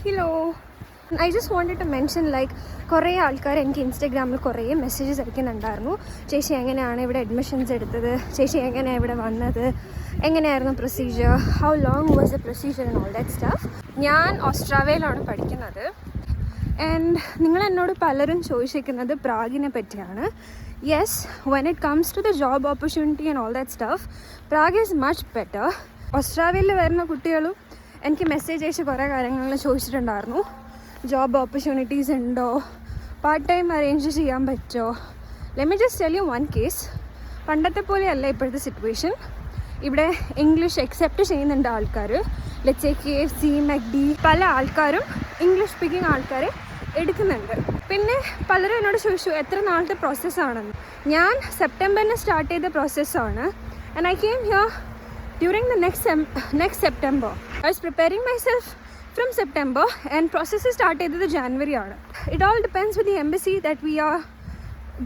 Hello, I just wanted to mention like കുറേ ആൾക്കാർ എനിക്ക് ഇൻസ്റ്റാഗ്രാമിൽ കുറേ മെസ്സേജസ് അയക്കുന്നുണ്ടായിരുന്നു. ചേച്ചി എങ്ങനെയാണ് ഇവിടെ അഡ്മിഷൻസ് എടുത്തത്, ചേച്ചി എങ്ങനെയാണ് ഇവിടെ വന്നത്, എങ്ങനെയായിരുന്നു procedure, how long was the procedure and all that staff. ഞാൻ ഓസ്ട്രേലിയയിലാണ് പഠിക്കുന്നത് ആൻഡ് നിങ്ങൾ എന്നോട് പലരും ചോദിച്ചിരിക്കുന്നത് പ്രാഗിനെ പറ്റിയാണ്. Yes, when it comes to the job opportunity and all that stuff, Prague is much better. ഓസ്ട്രേലിയയിൽ വരുന്ന കുട്ടികളും എനിക്ക് മെസ്സേജ് അയച്ച് കുറേ കാര്യങ്ങൾ ചോദിച്ചിട്ടുണ്ടായിരുന്നു. ജോബ് ഓപ്പർച്യൂണിറ്റീസ് ഉണ്ടോ, പാർട്ട് ടൈം അറേഞ്ച് ചെയ്യാൻ പറ്റുമോ. Let me just tell you one case. പണ്ടത്തെ പോലെയല്ല ഇപ്പോഴത്തെ സിറ്റുവേഷൻ. ഇവിടെ ഇംഗ്ലീഷ് അക്സെപ്റ്റ് ചെയ്യുന്നുണ്ട് ആൾക്കാർ. ലെറ്റ്സ് സേ KFC, McD, പല ആൾക്കാരും ഇംഗ്ലീഷ് സ്പീക്കിംഗ് ആൾക്കാരെ എടുക്കുന്നുണ്ട്. പിന്നെ പലരും എന്നോട് ചോദിച്ചു എത്ര നാളത്തെ പ്രോസസ്സാണെന്ന്. ഞാൻ സെപ്റ്റംബറിന് സ്റ്റാർട്ട് ചെയ്ത പ്രോസസ്സാണ് and I came here during the next September. I was preparing myself from September and process started in January. It all depends with the embassy that we are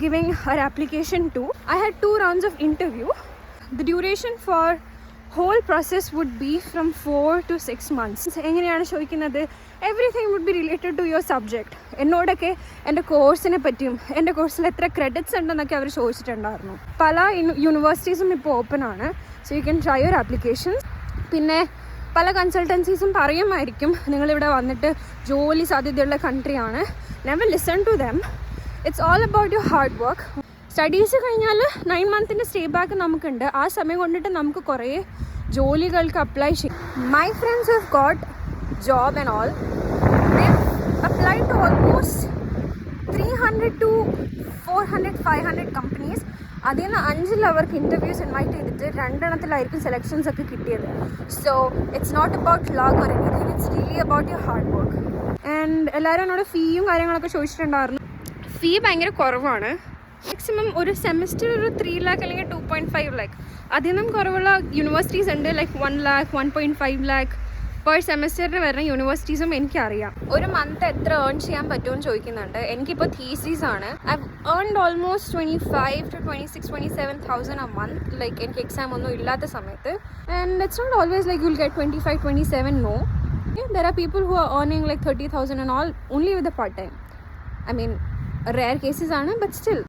giving our application to. I had 2 rounds of interview. The duration for whole process would be from 4 to 6 months. എങ്ങനെയാണ് ചോദിക്കുന്നത്, everything would be related to your subject. എന്നോടൊക്കെ എൻ്റെ കോഴ്സിനെ പറ്റിയും എൻ്റെ കോഴ്സിൽ എത്ര credits ഉണ്ടെന്നൊക്കെ അവർ ചോദിച്ചിട്ടുണ്ടായിരുന്നു. പല യൂണിവേഴ്സിറ്റീസും ഇപ്പോൾ ഓപ്പൺ ആണ്, so you can try your application. പിന്നെ പല കൺസൾട്ടൻസീസും പറയുമായിരിക്കും നിങ്ങളിവിടെ വന്നിട്ട് ജോലി സാധ്യതയുള്ള കൺട്രിയാണ്. Never listen to them. It's all about your hard work. Studies കഴിഞ്ഞാൽ 9 മന്തിൻ്റെ സ്റ്റേ ബാക്ക് നമുക്കുണ്ട്. ആ സമയം കൊണ്ടിട്ട് നമുക്ക് കുറേ ജോലികൾക്ക് അപ്ലൈ ചെയ്യും. My friends have got job and all. They apply to almost 300 to 400, 500 companies. അതിൽ നിന്ന് 5 അവർക്ക് ഇൻ്റർവ്യൂസ് ഇൻവൈറ്റ് ചെയ്തിട്ട് 2 സെലക്ഷൻസ് ഒക്കെ കിട്ടിയത്. So it's not about luck or anything, it's really about your hard work. And എല്ലാവരും എന്നോട് ഫീയും കാര്യങ്ങളൊക്കെ ചോദിച്ചിട്ടുണ്ടായിരുന്നു. ഫീ ഭയങ്കര കുറവാണ്. മാക്സിമം ഒരു സെമിസ്റ്റർ ഒരു 3 lakh അല്ലെങ്കിൽ 2.5 lakh. അതിൽ നിന്നും കുറവുള്ള യൂണിവേഴ്സിറ്റീസ് ഉണ്ട്. ലൈക്ക് 1 lakh, 1.5 lakh പെർ സെമിസ്റ്ററിന് വരുന്ന യൂണിവേഴ്സിറ്റീസും എനിക്കറിയാം. ഒരു മന്ത് എത്ര ഏൺ ചെയ്യാൻ പറ്റുമെന്ന് ചോദിക്കുന്നുണ്ട്. എനിക്കിപ്പോൾ തീസീസ് ആണ്. I earned almost 25 to 26, 27,000 a month. Like എനിക്ക് എക്സാം ഒന്നും ഇല്ലാത്ത സമയത്ത്. And it's not always like you will get 25, 27. No, there are people who are earning like 30,000 and all only with the part time. I mean, rare cases ആണ്, but still.